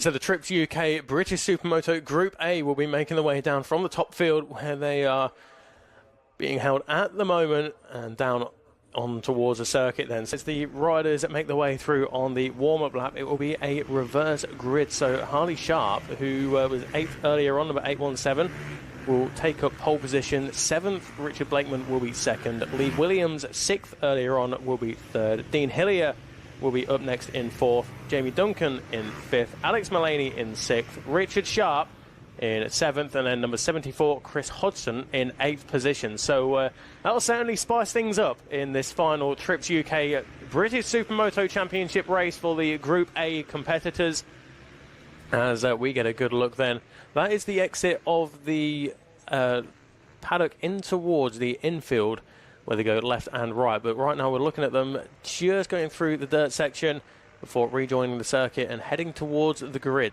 So the Trips UK British Supermoto Group A will be making their way down from the top field where they are being held at the moment and down on towards the circuit then. So it's the riders that make their way through on the warm-up lap. It will be a reverse grid. So Harley Sharp, who was 8th earlier on, number 817, will take up pole position. 7th, Richard Blakeman will be 2nd. Lee Williams, 6th earlier on, will be 3rd. Dean Hillier will be up next in 4th. Jamie Duncan in 5th. Alex Mullaney in 6th. Richard Sharp in 7th. And then number 74, Chris Hodgson in 8th position. So that'll certainly spice things up in this final Trips UK British Supermoto Championship race for the Group A competitors. As we get a good look then. That is the exit of the paddock in towards the infield, where they go left and right. But right now we're looking at them just going through the dirt section before rejoining the circuit and heading towards the grid.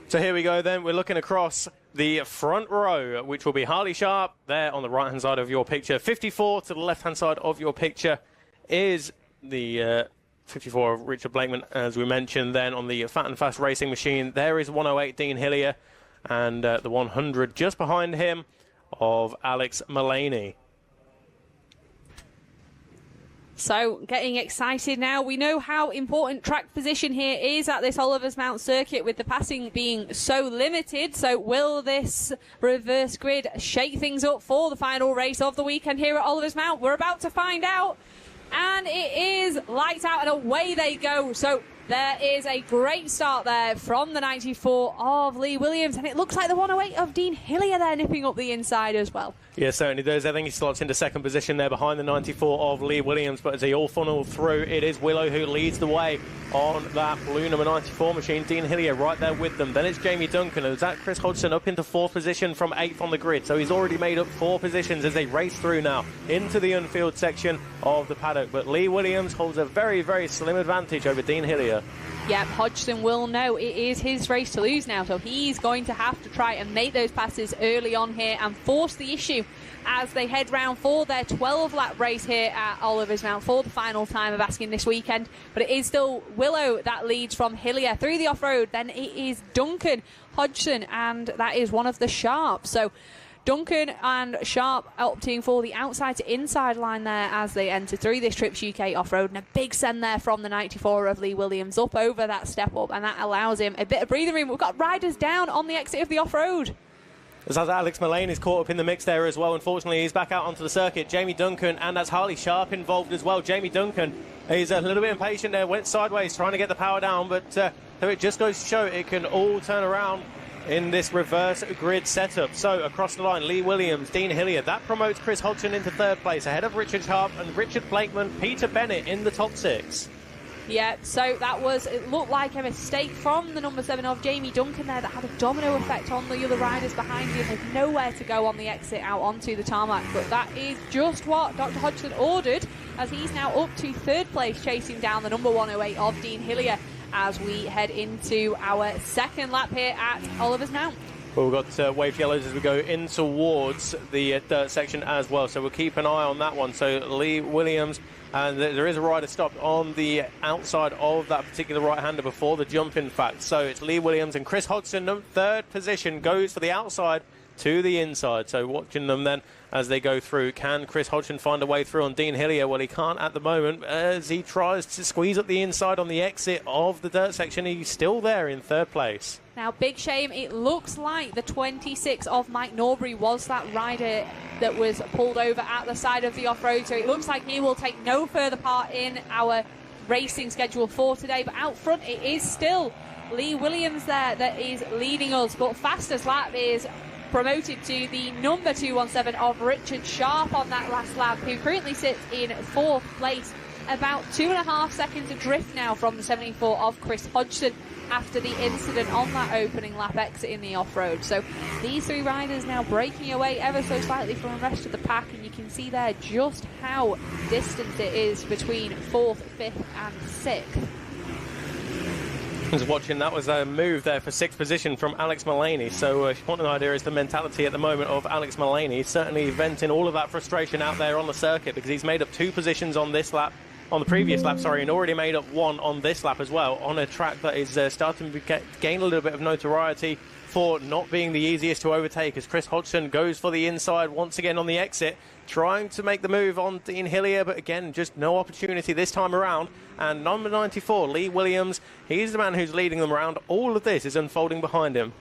So here we go then, we're looking across the front row, which will be Harley Sharp there on the right-hand side of your picture. 54 to the left-hand side of your picture is the 54 of Richard Blakeman, as we mentioned. Then on the Fat and Fast Racing Machine, there is 108 Dean Hillier, and the 100 just behind him of Alex Mullaney. So, getting excited now. We know how important track position here is at this Oliver's Mount circuit, with the passing being so limited. So, will this reverse grid shake things up for the final race of the weekend here at Oliver's Mount? We're about to find out. And it is lights out and away they go. So, there is a great start there from the 94 of Lee Williams, and it looks like the 108 of Dean Hillier there nipping up the inside as well. Yeah, certainly does. I think he slots into second position there behind the 94 of Lee Williams, but as they all funnel through, it is Willow who leads the way on that blue number 94 machine. Dean Hillier right there with them. Then it's Jamie Duncan, and that Chris Hodgson up into 4th position from 8th on the grid. So he's already made up 4 positions as they race through now into the infield section of the paddock. But Lee Williams holds a very, very slim advantage over Dean Hillier. Yep, Hodgson will know it is his race to lose now, so he's going to have to try and make those passes early on here and force the issue as they head round for their 12-lap race here at Oliver's Mount for the final time of asking this weekend. But it is still Willow that leads from Hillier through the off-road. Then it is Duncan, Hodgson, and that is one of the Sharps. So Duncan and Sharp opting for the outside to inside line there as they enter through this Trips UK off-road, and a big send there from the 94 of Lee Williams up over that step up, and that allows him a bit of breathing room. We've got riders down on the exit of the off-road. As Alex Mullaney is caught up in the mix there as well. Unfortunately, he's back out onto the circuit. Jamie Duncan, and that's Harley Sharp involved as well. Jamie Duncan, he's a little bit impatient there, went sideways trying to get the power down, but it just goes to show it can all turn around in this reverse grid setup. So across the line, Lee Williams, Dean Hillier, that promotes Chris Hodgson into 3rd place ahead of Richard Sharp and Richard Blakeman. Peter Bennett in the top 6. Yeah, so that was, it looked like a mistake from the number 7 of Jamie Duncan there that had a domino effect on the other riders behind him with nowhere to go on the exit out onto the tarmac. But that is just what Dr. Hodgson ordered, as he's now up to 3rd place, chasing down the number 108 of Dean Hillier as we head into our 2nd lap here at Oliver's Mount. Well, we've got wave yellows as we go in towards the dirt section as well, so we'll keep an eye on that one. So Lee Williams, and there is a rider stopped on the outside of that particular right-hander before the jump, in fact. So it's Lee Williams and Chris Hodgson, 3rd position, goes for the outside to the inside. So watching them then as they go through. Can Chris Hodgson find a way through on Dean Hillier? Well, he can't at the moment as he tries to squeeze up the inside on the exit of the dirt section. He's still there in 3rd place. Now, big shame. It looks like the 26 of Mike Norbury was that rider that was pulled over at the side of the off-road. So it looks like he will take no further part in our racing schedule for today. But out front, it is still Lee Williams there that is leading us. But fastest lap is promoted to the number 217 of Richard Sharp on that last lap, who currently sits in 4th place about 2.5 seconds adrift now from the 74 of Chris Hodgson after the incident on that opening lap exit in the off-road. So these three riders now breaking away ever so slightly from the rest of the pack, and you can see there just how distant it is between 4th, 5th and 6th. I was watching, that was a move there for 6th position from Alex Mullaney. So what an idea is the mentality at the moment of Alex Mullaney. He's certainly venting all of that frustration out there on the circuit, because he's made up 2 positions on this lap, on the previous lap, sorry, and already made up 1 on this lap as well, on a track that is starting to gain a little bit of notoriety for not being the easiest to overtake, as Chris Hodgson goes for the inside once again on the exit, trying to make the move on Dean Hillier, but again, just no opportunity this time around. And number 94, Lee Williams, he's the man who's leading them around. All of this is unfolding behind him.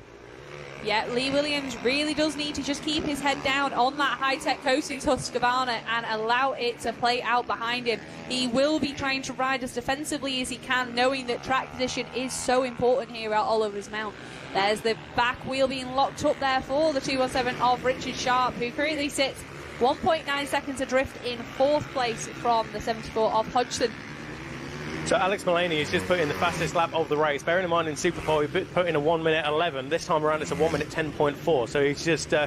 Yeah, Lee Williams really does need to just keep his head down on that high-tech coasting Tuscaloosa and allow it to play out behind him. He will be trying to ride as defensively as he can, knowing that track position is so important here at Oliver's Mount. There's the back wheel being locked up there for the 217 of Richard Sharp, who currently sits 1.9 seconds adrift in 4th place from the 74 of Hodgson. So Alex Mullaney has just put in the fastest lap of the race. Bearing in mind in Superpole he put in a 1:11. This time around it's a 1:10.4. So he's just, yeah,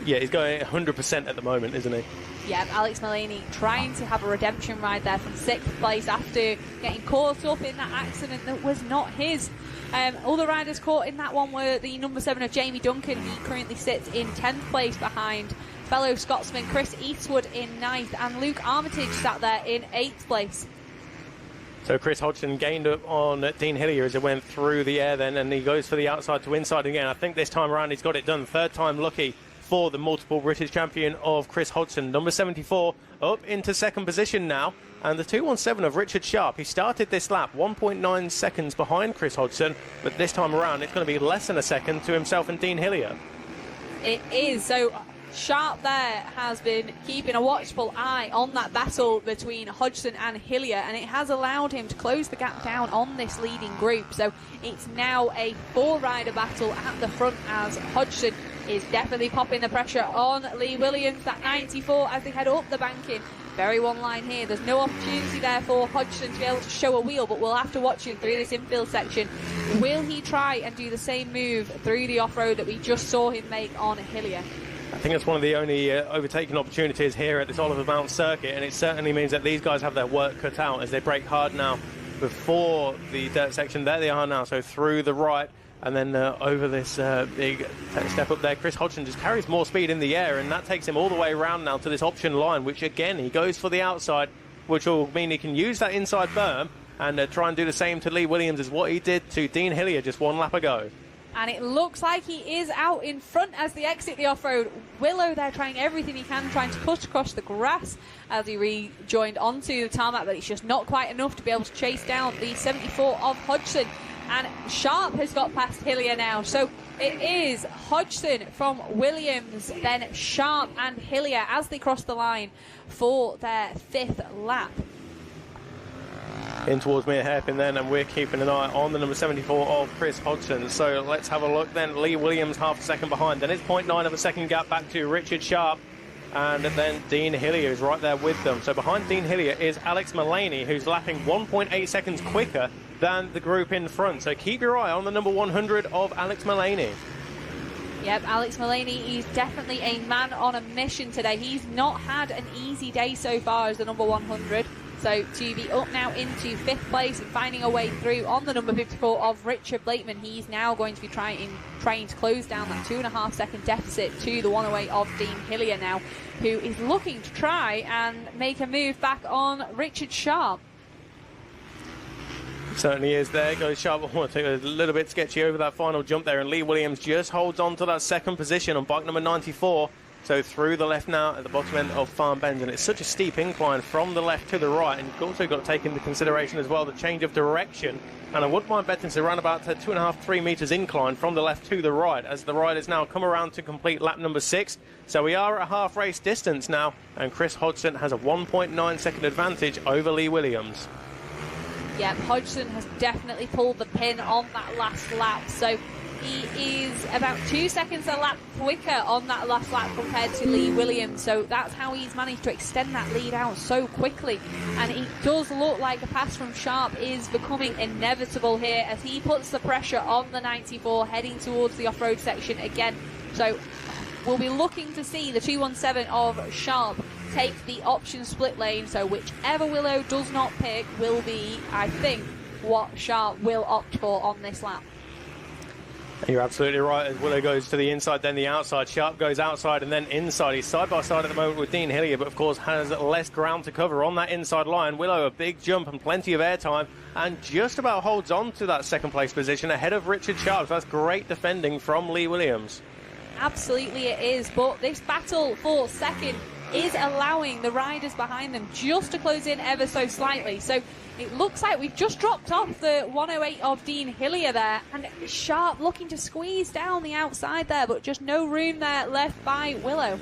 he's going 100% at the moment, isn't he? Yeah, Alex Mullaney trying to have a redemption ride there from 6th place after getting caught up in that accident that was not his. Other riders caught in that one were the number 7 of Jamie Duncan. He currently sits in 10th place behind fellow Scotsman Chris Eastwood in 9th, and Luke Armitage sat there in 8th place. So Chris Hodgson gained up on Dean Hillier as it went through the air then, and he goes for the outside to inside again. I think this time around he's got it done. 3rd time lucky for the multiple British champion of Chris Hodgson. Number 74 up into 2nd position now. And the 217 of Richard Sharp, he started this lap 1.9 seconds behind Chris Hodgson, but this time around it's going to be less than a second to himself and Dean Hillier. It is. So Sharp there has been keeping a watchful eye on that battle between Hodgson and Hillier, and it has allowed him to close the gap down on this leading group. So it's now a 4-rider battle at the front, as Hodgson is definitely popping the pressure on Lee Williams, that 94, as they head up the banking. Very one line here. There's no opportunity there for Hodgson to be able to show a wheel, but we'll have to watch him through this infield section. Will he try and do the same move through the off-road that we just saw him make on Hillier? I think it's one of the only overtaking opportunities here at this Oliver Mount circuit, and it certainly means that these guys have their work cut out as they brake hard now before the dirt section. There they are now, so through the right, and then over this big step up there. Chris Hodgson just carries more speed in the air, and that takes him all the way around now to this option line, which again he goes for the outside, which will mean he can use that inside berm and try and do the same to Lee Williams as what he did to Dean Hillier just 1 lap ago. And it looks like he is out in front as they exit the off-road. Willow there trying everything he can, trying to cut across the grass as he rejoined onto the tarmac, but it's just not quite enough to be able to chase down the 74 of Hodgson. And Sharp has got past Hillier now. So it is Hodgson from Williams, then Sharp and Hillier as they cross the line for their 5th lap. In towards me a hairpin then, and we're keeping an eye on the number 74 of Chris Hodgson. So let's have a look then. Lee Williams half a second behind. Then it's 0.9 of a second gap back to Richard Sharp. And then Dean Hillier is right there with them. So behind Dean Hillier is Alex Mullaney, who's lapping 1.8 seconds quicker than the group in front. So keep your eye on the number 100 of Alex Mullaney. Yep, Alex Mullaney is definitely a man on a mission today. He's not had an easy day so far as the number 100. So to be up now into 5th place and finding a way through on the number 54 of Richard Blakeman, he's now going to be trying to close down that 2.5 second deficit to the 108 of Dean Hillier now, who is looking to try and make a move back on Richard Sharp. Certainly is. There goes Sharp. I want to take a little bit sketchy over that final jump there, and Lee Williams just holds on to that 2nd position on bike number 94. So through the left now at the bottom end of Farm Bends, and it's such a steep incline from the left to the right, and you've also got to take into consideration as well the change of direction. And I wouldn't mind betting it's around about 2.5-3 metres incline from the left to the right as the riders now come around to complete lap number 6. So we are at a half race distance now, and Chris Hodgson has a 1.9 second advantage over Lee Williams. Yeah, Hodgson has definitely pulled the pin on that last lap. So he is about 2 seconds a lap quicker on that last lap compared to Lee Williams, so that's how he's managed to extend that lead out so quickly. And it does look like a pass from Sharp is becoming inevitable here as he puts the pressure on the 94 heading towards the off-road section again. So we'll be looking to see the 217 of Sharp take the option split lane, so whichever Willow does not pick will be, I think, what Sharp will opt for on this lap. You're absolutely right. As Willow goes to the inside, then the outside. Sharp goes outside and then inside. He's side by side at the moment with Dean Hillier, but of course has less ground to cover on that inside line. Willow a big jump and plenty of airtime, and just about holds on to that second place position ahead of Richard Sharp. So that's great defending from Lee Williams. Absolutely it is, but this battle for second is allowing the riders behind them just to close in ever so slightly. So it looks like we've just dropped off the 108 of Dean Hillier there, and Sharp looking to squeeze down the outside there, but just no room there left by Willow.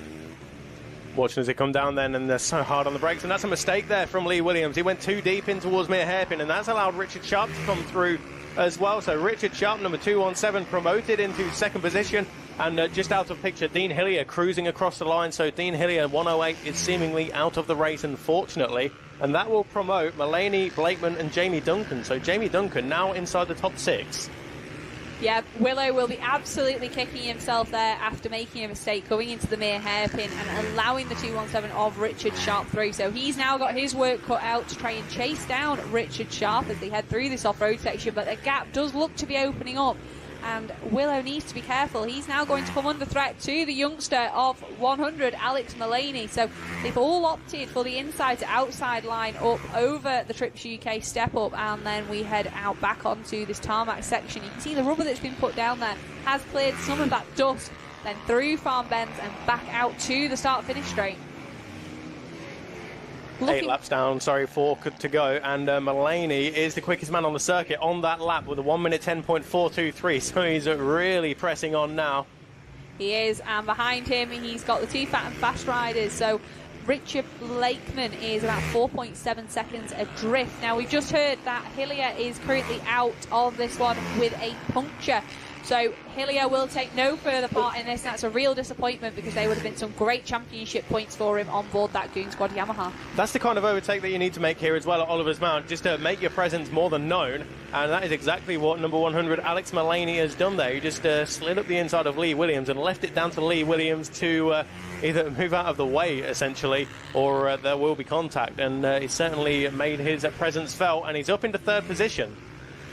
Watching as it come down then, and they're so hard on the brakes, and that's a mistake there from Lee Williams. He went too deep in towards mere hairpin, and that's allowed Richard Sharp to come through as well. So Richard Sharp, number 217, promoted into second position, and just out of picture, Dean Hillier cruising across the line. So Dean Hillier, 108, is seemingly out of the race, unfortunately, and that will promote Mulaney, Blakeman, and Jamie Duncan. So Jamie Duncan now inside the top 6. Yeah, Willow will be absolutely kicking himself there after making a mistake going into the mere hairpin and allowing the 217 of Richard Sharp through. So he's now got his work cut out to try and chase down Richard Sharp as they head through this off-road section, but the gap does look to be opening up, and Willow needs to be careful. He's now going to come under threat to the youngster of 100, Alex Mulaney. So they've all opted for the inside to outside line up over the Trips UK step up, and then we head out back onto this tarmac section. You can see the rubber that's been put down there has cleared some of that dust, then through farm bends and back out to the start-finish straight. 8 laps down, 4 to go, and Mulaney is the quickest man on the circuit on that lap with a 1 minute 10.423, so he's really pressing on now. He is, and behind him he's got the two fat and fast riders. So Richard Blakeman is about 4.7 seconds adrift. Now we've just heard that Hillier is currently out of this one with a puncture. So Hillier will take no further part in this. That's a real disappointment because they would have been some great championship points for him on board that Goon Squad Yamaha. That's the kind of overtake that you need to make here as well at Oliver's Mount, just to make your presence more than known. And that is exactly what number 100 Alex Mulaney has done there. He just slid up the inside of Lee Williams and left it down to Lee Williams to either move out of the way, essentially, or there will be contact. And he certainly made his presence felt, and he's up into third position.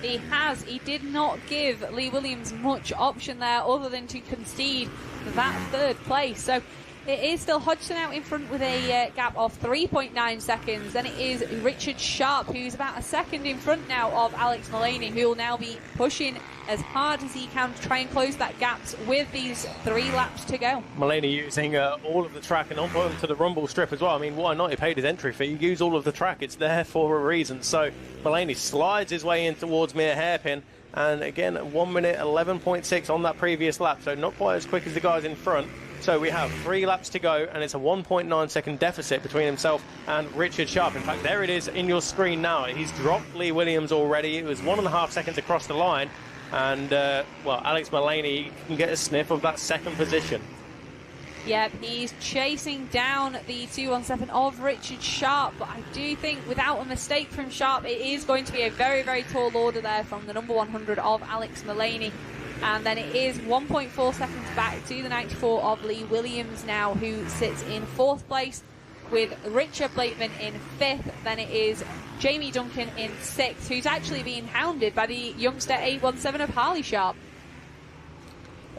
He has. He did not give Lee Williams much option there other than to concede that third place. So it is still Hodgson out in front with a gap of 3.9 seconds. Then it is Richard Sharp, who's about a second in front now of Alex Mulaney, who will now be pushing as hard as he can to try and close that gap with these 3 laps to go. Mulaney using all of the track and onto the rumble strip as well. I mean, why not? He paid his entry fee. You use all of the track. It's there for a reason. So Mulaney slides his way in towards mere hairpin. And again, 1 minute 11.6 on that previous lap. So not quite as quick as the guys in front. So we have 3 laps to go, and it's a 1.9 second deficit between himself and Richard Sharp. In fact, there it is in your screen now. He's dropped Lee Williams already. It was 1.5 seconds across the line. And, well, Alex Mulaney can get a sniff of that second position. Yep, he's chasing down the 217 of Richard Sharp, but I do think without a mistake from Sharp, it is going to be a very, very tall order there from the number 100 of Alex Mulaney. And then it is 1.4 seconds back to the 94 of Lee Williams now, who sits in 4th place, with Richard Blakeman in 5th. Then it is Jamie Duncan in 6th, who's actually being hounded by the youngster 817 of Harley Sharp.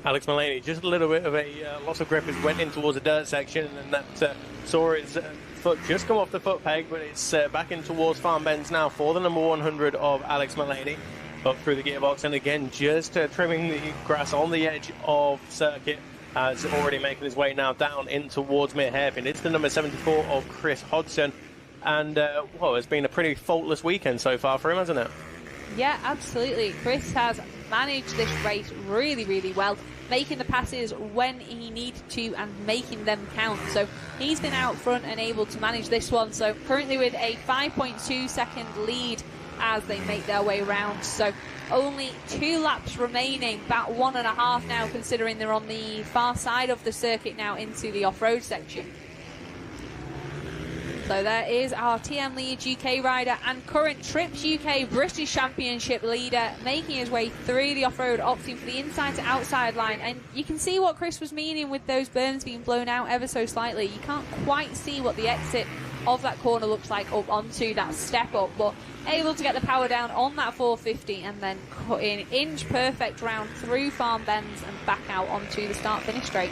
Alex Mulaney, just a little bit of a loss of grip as went in towards the dirt section, and that saw his foot just come off the foot peg, but it's back in towards farm bends now for the number 100 of Alex Mulaney. Up through the gearbox, and again just trimming the grass on the edge of circuit, as already making his way now down in towards mere hairpin. It's the number 74 of Chris Hodgson, and well, it's been a pretty faultless weekend so far for him, hasn't it? Yeah, absolutely. Chris has managed this race really, really well, making the passes when he needed to and making them count. So he's been out front and able to manage this one. So currently with a 5.2 second lead as they make their way round. So only 2 laps remaining, about 1.5 now, considering they're on the far side of the circuit now into the off-road section. So there is our TM Leeds UK rider and current Trips UK British Championship leader making his way through the off-road, opting for the inside to outside line. And you can see what Chris was meaning with those berms being blown out ever so slightly. You can't quite see what the exit of that corner looks like up onto that step up, but able to get the power down on that 450 and then cut in inch perfect round through farm bends and back out onto the start-finish straight.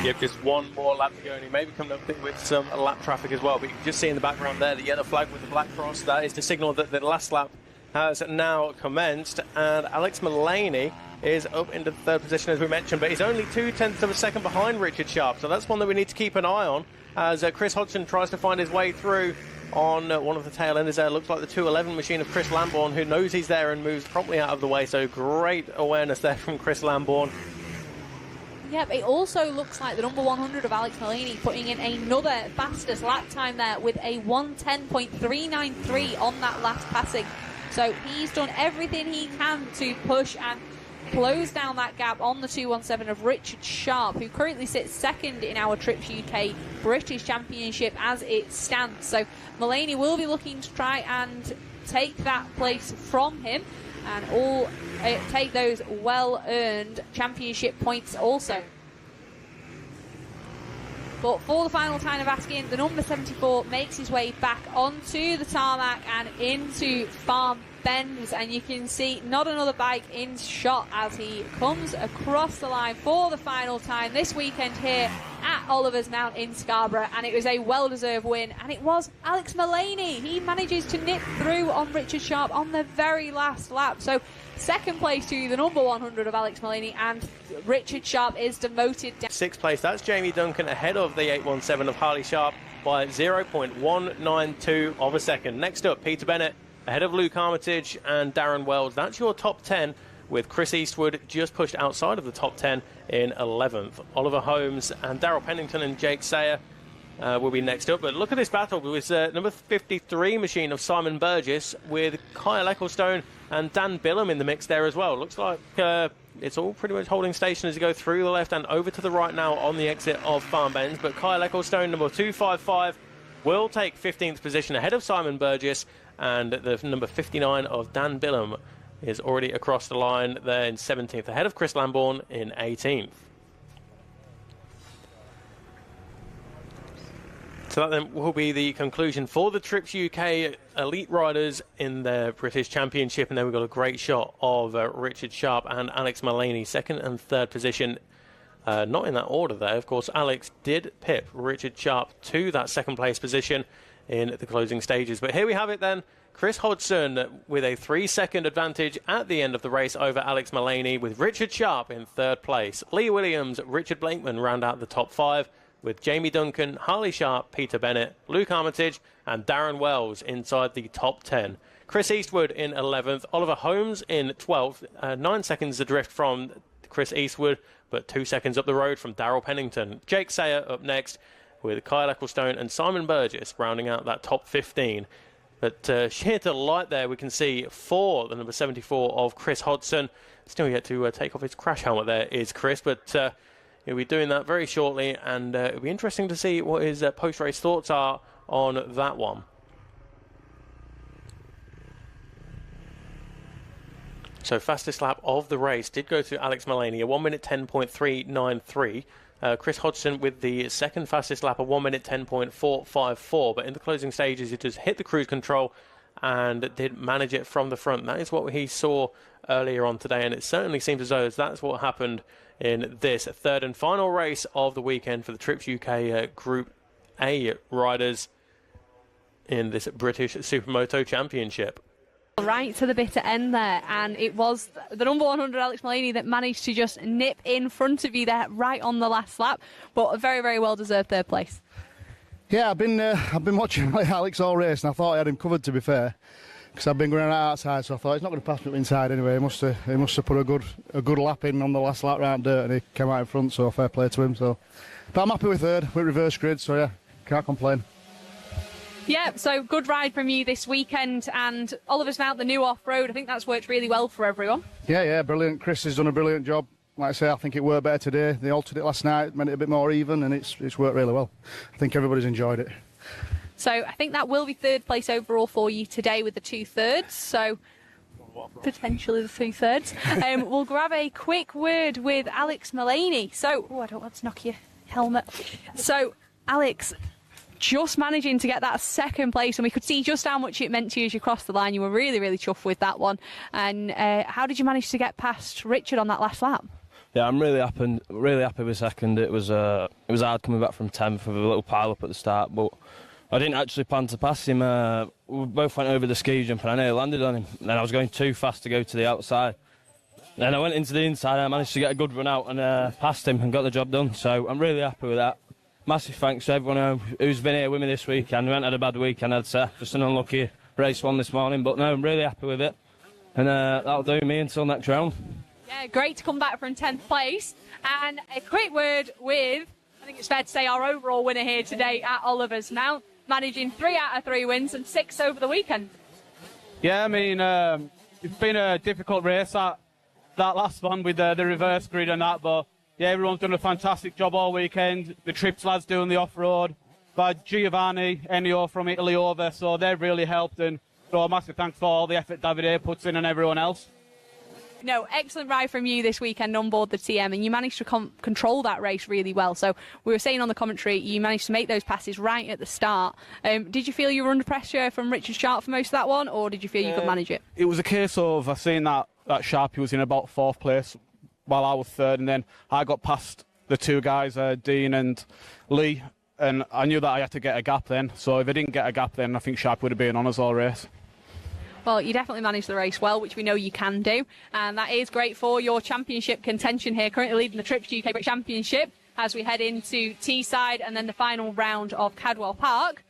Yep, just one more lap to go, and he may be coming up with some lap traffic as well. But you can just see in the background there the yellow flag with the black cross. That is to signal that the last lap has now commenced, and Alex Mullaney is up into the 3rd position, as we mentioned, but he's only 0.2 of a second behind Richard Sharp. So that's one that we need to keep an eye on as Chris Hodgson tries to find his way through on one of the tail enders there. Looks like the 211 machine of Chris Lambourne, who knows he's there and moves promptly out of the way. So great awareness there from Chris Lambourne. Yep, it also looks like the number 100 of Alex Mullaney putting in another fastest lap time there with a 1:10.393 on that last passing. So he's done everything he can to push and close down that gap on the 217 of Richard Sharp, who currently sits 2nd in our Trips UK British Championship as it stands. So Mullaney will be looking to try and take that place from him and all take those well-earned championship points also. But for the final time of asking, the number 74 makes his way back onto the tarmac and into farm bends, and you can see not another bike in shot as he comes across the line for the final time this weekend here at Oliver's Mount in Scarborough, and it was a well-deserved win, and it was Alex Mullaney. He manages to nip through on Richard Sharp on the very last lap. So 2nd place to the number 100 of Alex Mullaney, and Richard Sharp is demoted down. 6th place, that's Jamie Duncan ahead of the 817 of Harley Sharp by 0.192 of a second. Next up, Peter Bennett ahead of Luke Armitage and Darren Wells. That's your top 10, with Chris Eastwood just pushed outside of the top 10 in 11th. Oliver Holmes and Darrell Pennington and Jake Sayer will be next up. But look at this battle with number 53 machine of Simon Burgess with Kyle Ecclestone and Dan Billum in the mix there as well. Looks like it's all pretty much holding station as you go through the left and over to the right now on the exit of Farm Bends. But Kyle Ecclestone, number 255, will take 15th position ahead of Simon Burgess, and the number 59 of Dan Billum is already across the line there in 17th, ahead of Chris Lambourne in 18th. So that then will be the conclusion for the Trips UK elite riders in their British Championship, and then we've got a great shot of Richard Sharp and Alex Mullaney, 2nd and 3rd position. Not in that order there. Of course, Alex did pip Richard Sharp to that 2nd place position in the closing stages. But here we have it then. Chris Hodgson with a 3-second advantage at the end of the race over Alex Mullaney, with Richard Sharp in 3rd place. Lee Williams, Richard Blakeman round out the top 5, with Jamie Duncan, Harley Sharp, Peter Bennett, Luke Armitage and Darren Wells inside the top 10. Chris Eastwood in 11th, Oliver Holmes in 12th, 9 seconds adrift from Chris Eastwood, but 2 seconds up the road from Darrell Pennington. Jake Sayer up next, with Kyle Ecclestone and Simon Burgess rounding out that top 15. But sheer delight there we can see for the number 74 of Chris Hodgson. Still yet to take off his crash helmet there is Chris, but he'll be doing that very shortly, and it'll be interesting to see what his post-race thoughts are on that one. So fastest lap of the race did go to Alex Mullaney, a 1:10.393. Chris Hodgson with the 2nd fastest lap, a 1:10.454. But in the closing stages, he just hit the cruise control and did manage it from the front. That is what he saw earlier on today, and it certainly seems as though that's what happened in this 3rd and final race of the weekend for the Trips UK Group A riders in this British Supermoto Championship. Right to the bitter end there, and it was the number 100 Alex Mullaney that managed to just nip in front of you there right on the last lap, but a very, very well deserved 3rd place. Yeah, I've been watching Alex all race, and I thought I had him covered, to be fair, because I've been going outside, so I thought he's not going to pass me inside anyway. He must have put a good lap in on the last lap round dirt, and he came out in front, so fair play to him. So, but I'm happy with 3rd with reverse grid, so yeah, can't complain. Yeah, so good ride from you this weekend, and Oliver's Mount, the new off-road, I think that's worked really well for everyone. Yeah, brilliant. Chris has done a brilliant job. Like I say, I think it worked better today. They altered it last night, made it a bit more even, and it's worked really well. I think everybody's enjoyed it. So I think that will be third place overall for you today with the 2/3. So potentially the 3/3. We'll grab a quick word with Alex Mullaney. So, I don't want to knock your helmet. So, Alex, just managing to get that second place, and we could see just how much it meant to you as you crossed the line. You were really, really chuffed with that one. And how did you manage to get past Richard on that last lap? Yeah, I'm really happy with second. It was hard coming back from 10th with a little pile up at the start, but I didn't actually plan to pass him. We both went over the ski jump and I nearly landed on him. Then I was going too fast to go to the outside. Then I went into the inside and I managed to get a good run out and passed him and got the job done. So I'm really happy with that. Massive thanks to everyone who's been here with me this weekend. We haven't had a bad weekend, I'd say. Just an unlucky race one this morning, but no, I'm really happy with it. And that'll do me until next round. Yeah, great to come back from 10th place. And a quick word with, I think it's fair to say, our overall winner here today at Oliver's Mount, managing 3 out of 3 wins and 6 over the weekend. Yeah, I mean, it's been a difficult race, that last one with the reverse grid and that, but yeah, everyone's done a fantastic job all weekend. The Trips lads doing the off-road, but Giovanni, Ennio from Italy over, so they've really helped, and so a massive thanks for all the effort Davide puts in and everyone else. No, excellent ride from you this weekend on board the TM, and you managed to control that race really well. So we were saying on the commentary, you managed to make those passes right at the start. Did you feel you were under pressure from Richard Sharp for most of that one, or did you feel you could manage it? It was a case of, I seen that Sharpie was in about 4th place while I was 3rd, and then I got past the 2 guys, Dean and Lee, and I knew that I had to get a gap then. So if I didn't get a gap then, I think Sharp would have been on us all race. Well, you definitely managed the race well, which we know you can do, and that is great for your championship contention here, currently leading the Trips UK Championship as we head into Teesside and then the final round of Cadwell Park.